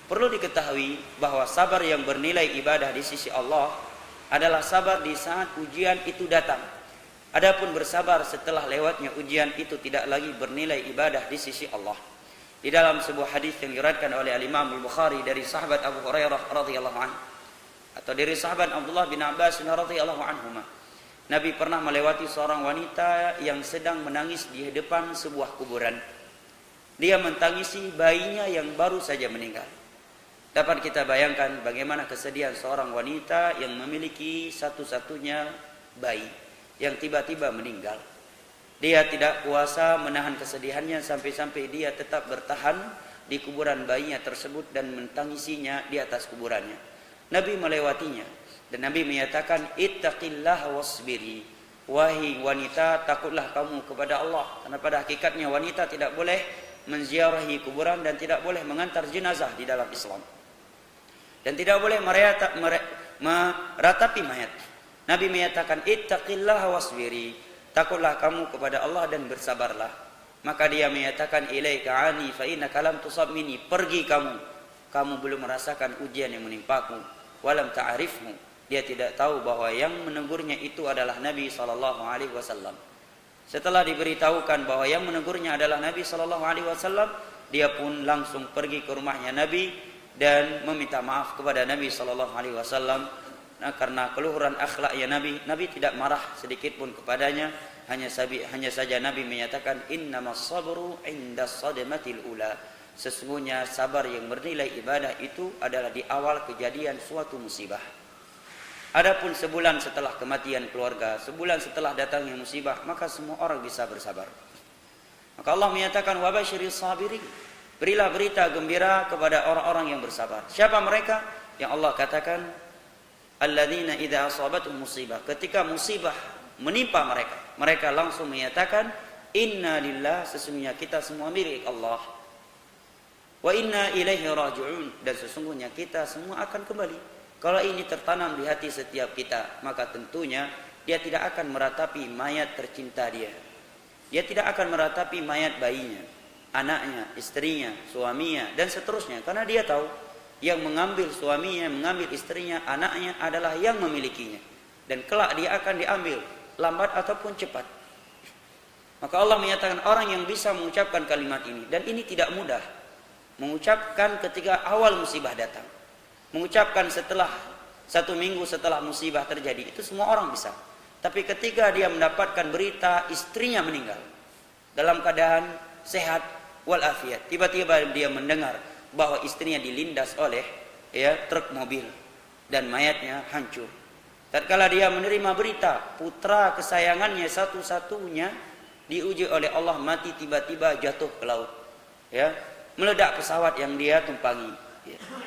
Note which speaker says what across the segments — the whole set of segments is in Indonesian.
Speaker 1: Perlu diketahui bahwa sabar yang bernilai ibadah di sisi Allah adalah sabar di saat ujian itu datang. Adapun bersabar setelah lewatnya ujian itu tidak lagi bernilai ibadah di sisi Allah. Di dalam sebuah hadis yang diriwayatkan oleh Imam Al-Bukhari dari sahabat Abu Hurairah radhiyallahu anhu atau dari sahabat Abdullah bin Abbas radhiyallahu anhuma, Nabi pernah melewati seorang wanita yang sedang menangis di depan sebuah kuburan. Dia mentangisi bayinya yang baru saja meninggal. Dapat kita bayangkan bagaimana kesedihan seorang wanita yang memiliki satu-satunya bayi yang tiba-tiba meninggal. Dia tidak kuasa menahan kesedihannya sampai-sampai dia tetap bertahan di kuburan bayinya tersebut dan mentangisinya di atas kuburannya. Nabi melewatinya dan Nabi menyatakan, ittaqillah wasbiri. Wahai wanita, takutlah kamu kepada Allah. Karena pada hakikatnya wanita tidak boleh menziarahi kuburan dan tidak boleh mengantar jenazah di dalam Islam. Dan tidak boleh meratapi mayat. Nabi menyatakan, ittaqillah wasbiri. Takutlah kamu kepada Allah dan bersabarlah. Maka dia menyatakan, ilaika ani fa innaka lam tusab minni. Pergi kamu. Kamu belum merasakan ujian yang menimpaku. Walam ta'arifmu. Dia tidak tahu bahwa yang menegurnya itu adalah Nabi SAW. Setelah diberitahukan bahwa yang menegurnya adalah Nabi SAW, dia pun langsung pergi ke rumahnya Nabi dan meminta maaf kepada Nabi SAW. Nah, karena keluhuran akhlaknya Nabi tidak marah sedikit pun kepadanya. Hanya saja Nabi menyatakan, innamas sabru indas sadmatil ula. Sesungguhnya sabar yang bernilai ibadah itu adalah di awal kejadian suatu musibah. Adapun sebulan setelah kematian keluarga, sebulan setelah datangnya musibah, maka semua orang bisa bersabar. Maka Allah menyatakan, wa basyiris sabirin. Berilah berita gembira kepada orang-orang yang bersabar. Siapa mereka? Yang Allah katakan, alladzina idza asabatuhum musibah. Ketika musibah menimpa mereka, mereka langsung menyatakan, inna lillah, sesungguhnya kita semua milik Allah. Wa inna ilaihi raji'un, dan sesungguhnya kita semua akan kembali. Kalau ini tertanam di hati setiap kita, maka tentunya dia tidak akan meratapi mayat tercinta dia. Dia tidak akan meratapi mayat bayinya, anaknya, istrinya, suaminya, dan seterusnya. Karena dia tahu yang mengambil suaminya, mengambil istrinya, anaknya adalah yang memilikinya. Dan kelak dia akan diambil, lambat ataupun cepat. Maka Allah menyatakan orang yang bisa mengucapkan kalimat ini, dan ini tidak mudah. Mengucapkan ketika awal musibah datang. Mengucapkan setelah 1 minggu setelah musibah terjadi, itu semua orang bisa. Tapi ketika dia mendapatkan berita istrinya meninggal dalam keadaan sehat walafiat, tiba-tiba dia mendengar bahwa istrinya dilindas oleh truk mobil dan mayatnya hancur. Tatkala dia menerima berita putra kesayangannya satu-satunya diuji oleh Allah mati tiba-tiba jatuh ke laut, meledak pesawat yang dia tumpangi.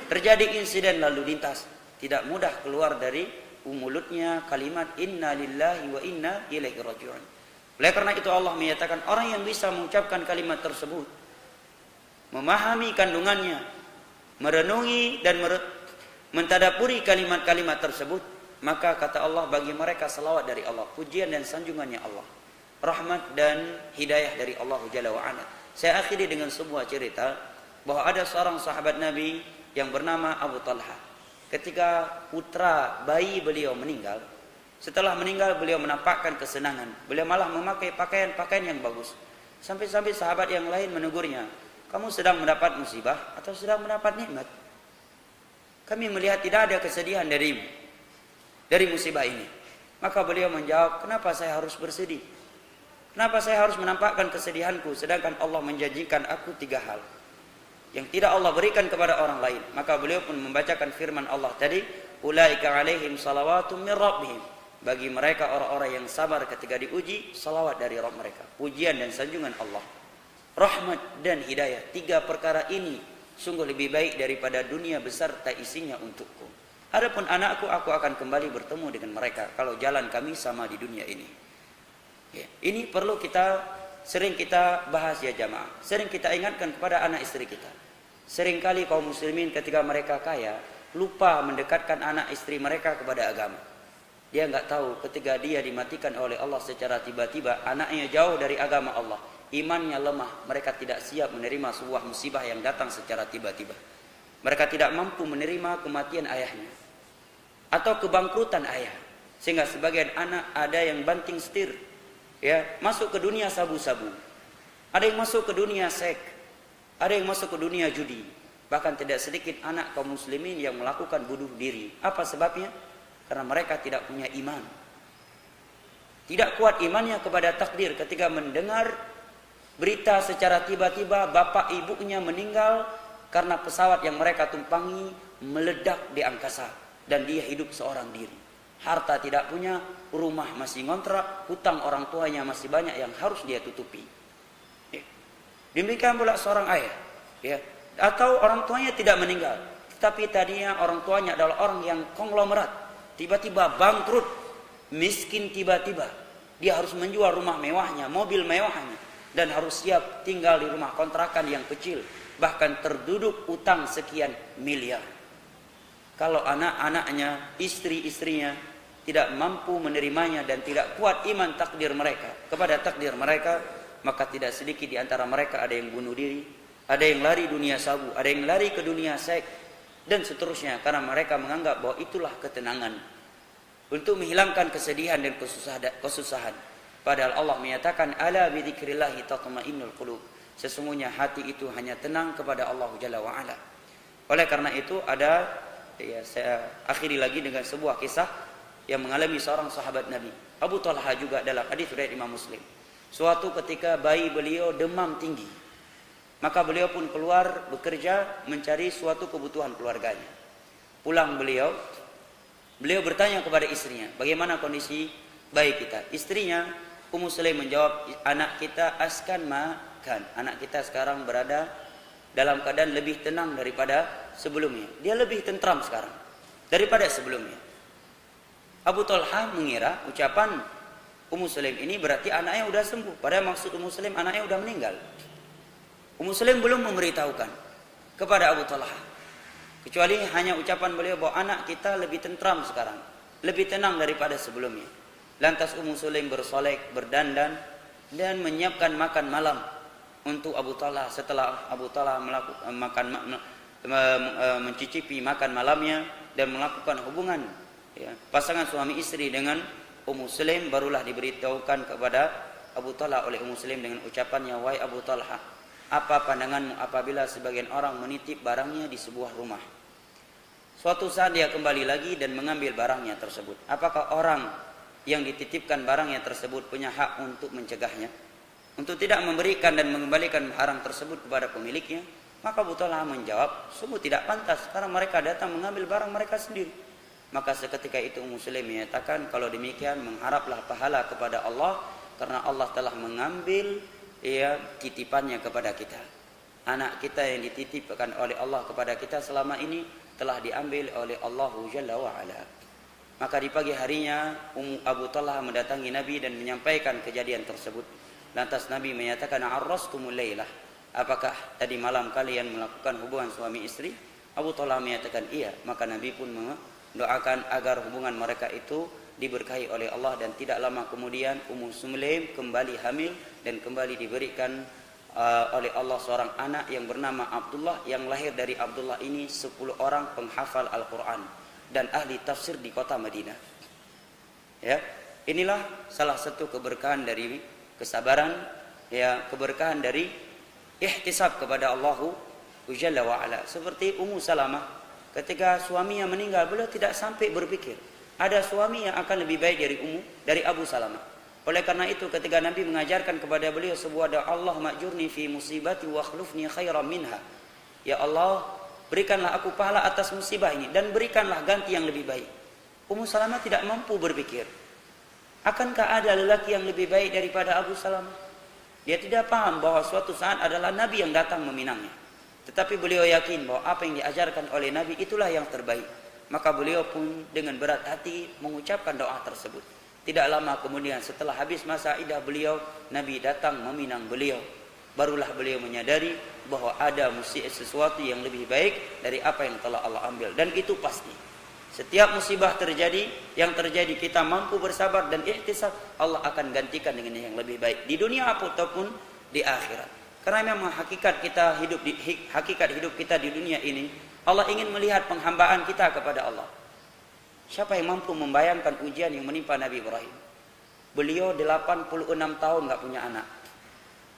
Speaker 1: Terjadi insiden lalu lintas, tidak mudah keluar dari mulutnya kalimat inna lillahi wa inna ilaihi raji'un. Oleh karena itu Allah menyatakan orang yang bisa mengucapkan kalimat tersebut, memahami kandungannya, merenungi dan mentadaburi kalimat-kalimat tersebut, maka kata Allah bagi mereka selawat dari Allah, pujian dan sanjungannya Allah, rahmat dan hidayah dari Allah Jalla wa Ala. Saya akhiri dengan sebuah cerita bahwa ada seorang sahabat Nabi yang bernama Abu Talha. Ketika putra bayi beliau meninggal, setelah meninggal beliau menampakkan kesenangan. Beliau malah memakai pakaian-pakaian yang bagus. Sampai-sampai sahabat yang lain menegurnya, kamu sedang mendapat musibah atau sedang mendapat nikmat? Kami melihat tidak ada kesedihan darimu dari musibah ini. Maka beliau menjawab, kenapa saya harus bersedih? Kenapa saya harus menampakkan kesedihanku sedangkan Allah menjanjikan aku 3 hal yang tidak Allah berikan kepada orang lain. Maka beliau pun membacakan firman Allah tadi, ulaika alaihim salawatum min rabbihim. Bagi mereka orang-orang yang sabar ketika diuji, salawat dari Rabb mereka, pujian dan sanjungan Allah, rahmat dan hidayah. 3 perkara ini sungguh lebih baik daripada dunia beserta isinya untukku. Adapun anakku, aku akan kembali bertemu dengan mereka kalau jalan kami sama di dunia ini. Ini perlu sering kita bahas ya jamaah. Sering kita ingatkan kepada anak istri kita. Seringkali kaum muslimin ketika mereka kaya, lupa mendekatkan anak istri mereka kepada agama. Dia enggak tahu ketika dia dimatikan oleh Allah secara tiba-tiba, anaknya jauh dari agama Allah, imannya lemah, mereka tidak siap menerima sebuah musibah yang datang secara tiba-tiba. Mereka tidak mampu menerima kematian ayahnya atau kebangkrutan ayah, sehingga sebagian anak ada yang banting setir, ya, masuk ke dunia sabu-sabu, ada yang masuk ke dunia seks, ada yang masuk ke dunia judi. Bahkan tidak sedikit anak kaum muslimin yang melakukan bunuh diri. Apa sebabnya? Karena mereka tidak punya iman. Tidak kuat imannya kepada takdir ketika mendengar berita secara tiba-tiba bapak ibunya meninggal karena pesawat yang mereka tumpangi meledak di angkasa dan dia hidup seorang diri. Harta tidak punya, rumah masih ngontrak, hutang orang tuanya masih banyak yang harus dia tutupi. Demikian pula seorang ayah, ya, atau orang tuanya tidak meninggal, tapi tadinya orang tuanya adalah orang yang konglomerat, tiba-tiba bangkrut, miskin tiba-tiba, dia harus menjual rumah mewahnya, mobil mewahnya, dan harus siap tinggal di rumah kontrakan yang kecil, bahkan terduduk utang sekian miliar. Kalau anak-anaknya, istri-istrinya tidak mampu menerimanya dan tidak kuat iman takdir mereka kepada takdir mereka, maka tidak sedikit di antara mereka ada yang bunuh diri, ada yang lari dunia sabu, ada yang lari ke dunia seks, dan seterusnya, karena mereka menganggap bahwa itulah ketenangan untuk menghilangkan kesedihan dan kesusahan. Padahal Allah menyatakan, ala bidzikrillahi tatma'innul qulub. Sesungguhnya hati itu hanya tenang kepada Allah Jalla wa Ala. Oleh karena itu ada, ya, saya akhiri lagi dengan sebuah kisah yang mengalami seorang sahabat Nabi, Abu Talha, juga dalam hadis riwayat Imam Muslim. Suatu ketika bayi beliau demam tinggi, maka beliau pun keluar bekerja mencari suatu kebutuhan keluarganya. Pulang beliau bertanya kepada istrinya, bagaimana kondisi bayi kita? Istrinya Ummu Sulaim menjawab, anak kita askan makan. Anak kita sekarang berada dalam keadaan lebih tenang daripada sebelumnya. Dia lebih tentram sekarang daripada sebelumnya. Abu Talha mengira ucapan Ummu Sulaim ini berarti anaknya sudah sembuh. Padahal maksud Ummu Sulaim anaknya sudah meninggal. Ummu Sulaim belum memberitahukan kepada Abu Talha, kecuali hanya ucapan beliau bahwa anak kita lebih tentram sekarang, lebih tenang daripada sebelumnya. Lantas Ummu Sulaim bersolek, berdandan, dan menyiapkan makan malam untuk Abu Talha. Setelah Abu Talha mencicipi makan malamnya dan melakukan hubungan, ya, pasangan suami istri dengan Ummu Sulaim, barulah diberitahukan kepada Abu Talha oleh Ummu Sulaim dengan ucapannya, wahai Abu Talha, apa pandanganmu apabila sebagian orang menitip barangnya di sebuah rumah? Suatu saat dia kembali lagi dan mengambil barangnya tersebut. Apakah orang yang dititipkan barangnya tersebut punya hak untuk mencegahnya, untuk tidak memberikan dan mengembalikan barang tersebut kepada pemiliknya? Maka Abu Talha menjawab, sungguh tidak pantas karena mereka datang mengambil barang mereka sendiri. Maka seketika itu Ummu Sulaim menyatakan, kalau demikian mengharaplah pahala kepada Allah, karena Allah telah mengambil, ya, titipannya kepada kita. Anak kita yang dititipkan oleh Allah kepada kita selama ini telah diambil oleh Allah Jalla wa Ala. Maka di pagi harinya Abu Talha mendatangi Nabi dan menyampaikan kejadian tersebut. Lantas Nabi menyatakan, arrastumul lailah, apakah tadi malam kalian melakukan hubungan suami istri? Abu Talha menyatakan iya. Maka Nabi pun mendoakan agar hubungan mereka itu diberkahi oleh Allah, dan tidak lama kemudian Ummu Sulaim kembali hamil dan kembali diberikan oleh Allah seorang anak yang bernama Abdullah, yang lahir dari Abdullah ini 10 orang penghafal Al-Quran dan ahli tafsir di kota Madinah. Ya, inilah salah satu keberkahan dari kesabaran, ya, keberkahan dari ihtisab kepada Allah Jalla wa Ala. Seperti Ummu Salamah, ketika suaminya meninggal, beliau tidak sampai berpikir ada suami yang akan lebih baik dari Abu Salamah. Oleh karena itu ketika Nabi mengajarkan kepada beliau sebuah doa, Allah ma'jurni fi musibati wa khlufni khairan minha. Ya Allah, berikanlah aku pahala atas musibah ini dan berikanlah ganti yang lebih baik. Ummu Salamah tidak mampu berpikir, akankah ada lelaki yang lebih baik daripada Abu Salamah? Dia tidak paham bahwa suatu saat adalah Nabi yang datang meminangnya. Tetapi beliau yakin bahwa apa yang diajarkan oleh Nabi itulah yang terbaik. Maka beliau pun dengan berat hati mengucapkan doa tersebut. Tidak lama kemudian setelah habis masa iddah beliau, Nabi datang meminang beliau. Barulah beliau menyadari bahwa ada sesuatu yang lebih baik dari apa yang telah Allah ambil. Dan itu pasti. Setiap musibah terjadi, yang terjadi kita mampu bersabar dan ihtisab, Allah akan gantikan dengan yang lebih baik di dunia ataupun di akhirat. Karena memang hakikat hidup kita di dunia ini Allah ingin melihat penghambaan kita kepada Allah. Siapa yang mampu membayangkan ujian yang menimpa Nabi Ibrahim? Beliau 86 tahun nggak punya anak.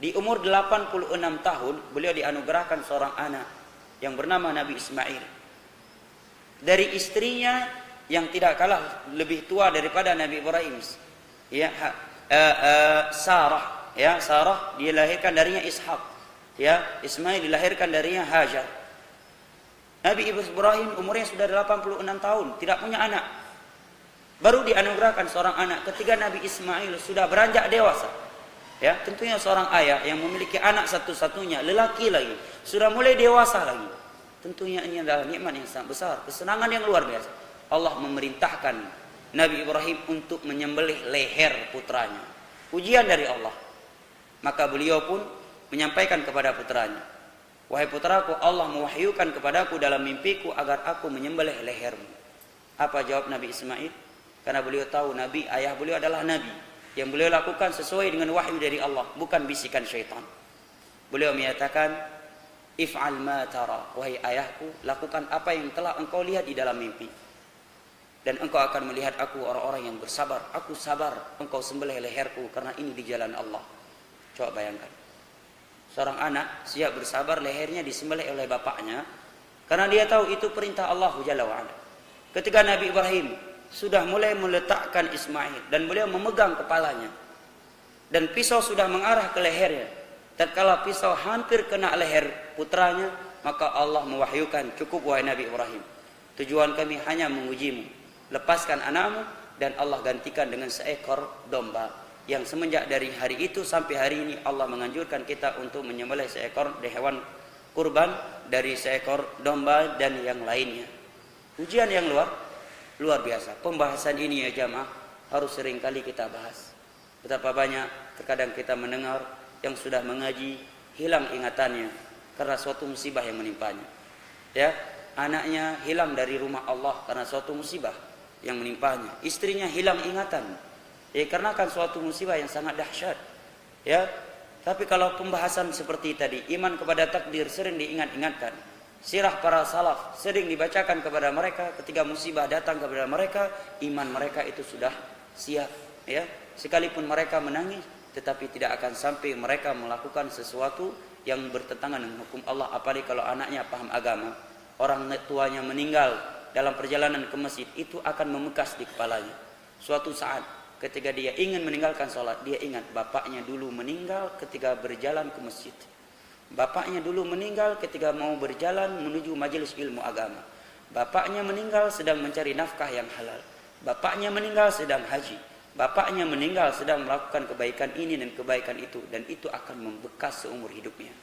Speaker 1: Di umur 86 tahun beliau dianugerahkan seorang anak yang bernama Nabi Ismail. Dari istrinya yang tidak kalah lebih tua daripada Nabi Ibrahim, ya, Sarah, ya, Sarah dilahirkan darinya Ishak, ya, Ismail dilahirkan darinya Hajar. Nabi Ibrahim umurnya sudah 86 tahun, tidak punya anak. Baru dianugerahkan seorang anak ketika Nabi Ismail sudah beranjak dewasa. Ya, tentunya seorang ayah yang memiliki anak satu-satunya, lelaki lagi, sudah mulai dewasa lagi. Tentunya ini adalah nikmat yang sangat besar, kesenangan yang luar biasa. Allah memerintahkan Nabi Ibrahim untuk menyembelih leher putranya. Ujian dari Allah. Maka beliau pun menyampaikan kepada putranya, "Wahai putraku, Allah mewahyukan kepadaku dalam mimpiku agar aku menyembelih lehermu." Apa jawab Nabi Ismail? Karena beliau tahu Nabi, ayah beliau adalah Nabi. Yang beliau lakukan sesuai dengan wahyu dari Allah, bukan bisikan syaitan. Beliau menyatakan, "If'al ma tara." Wahai ayahku, lakukan apa yang telah engkau lihat di dalam mimpi. Dan engkau akan melihat aku orang-orang yang bersabar. Aku sabar engkau sembelih leherku karena ini di jalan Allah. Coba bayangkan. Seorang anak siap bersabar lehernya disembelih oleh bapaknya karena dia tahu itu perintah Allah Jalla wa'ala. Ketika Nabi Ibrahim sudah mulai meletakkan Ismail dan beliau memegang kepalanya dan pisau sudah mengarah ke lehernya, tatkala pisau hampir kena leher putranya, maka Allah mewahyukan, "Cukup wahai Nabi Ibrahim, tujuan kami hanya mengujimu, lepaskan anakmu." Dan Allah gantikan dengan seekor domba, yang semenjak dari hari itu sampai hari ini Allah menganjurkan kita untuk menyembelih seekor hewan kurban dari seekor domba dan yang lainnya. Ujian yang luar biasa. Pembahasan ini ya jamaah harus sering kali kita bahas. Betapa banyak terkadang kita mendengar yang sudah mengaji hilang ingatannya karena suatu musibah yang menimpanya. Ya, anaknya hilang dari rumah Allah karena suatu musibah yang menimpanya. Istrinya hilang ingatan. Ya, karena kan suatu musibah yang sangat dahsyat. Ya, tapi kalau pembahasan seperti tadi, iman kepada takdir sering diingat-ingatkan. Sirah para salaf sering dibacakan kepada mereka ketika musibah datang kepada mereka, iman mereka itu sudah siap, ya. Sekalipun mereka menangis, tetapi tidak akan sampai mereka melakukan sesuatu yang bertentangan dengan hukum Allah, apalagi kalau anaknya paham agama. Orang tuanya meninggal dalam perjalanan ke masjid, itu akan membekas di kepalanya. Suatu saat ketika dia ingin meninggalkan sholat, dia ingat bapaknya dulu meninggal ketika berjalan ke masjid. Bapaknya dulu meninggal ketika mau berjalan menuju majelis ilmu agama. Bapaknya meninggal sedang mencari nafkah yang halal. Bapaknya meninggal sedang haji. Bapaknya meninggal sedang melakukan kebaikan ini dan kebaikan itu. Dan itu akan membekas seumur hidupnya.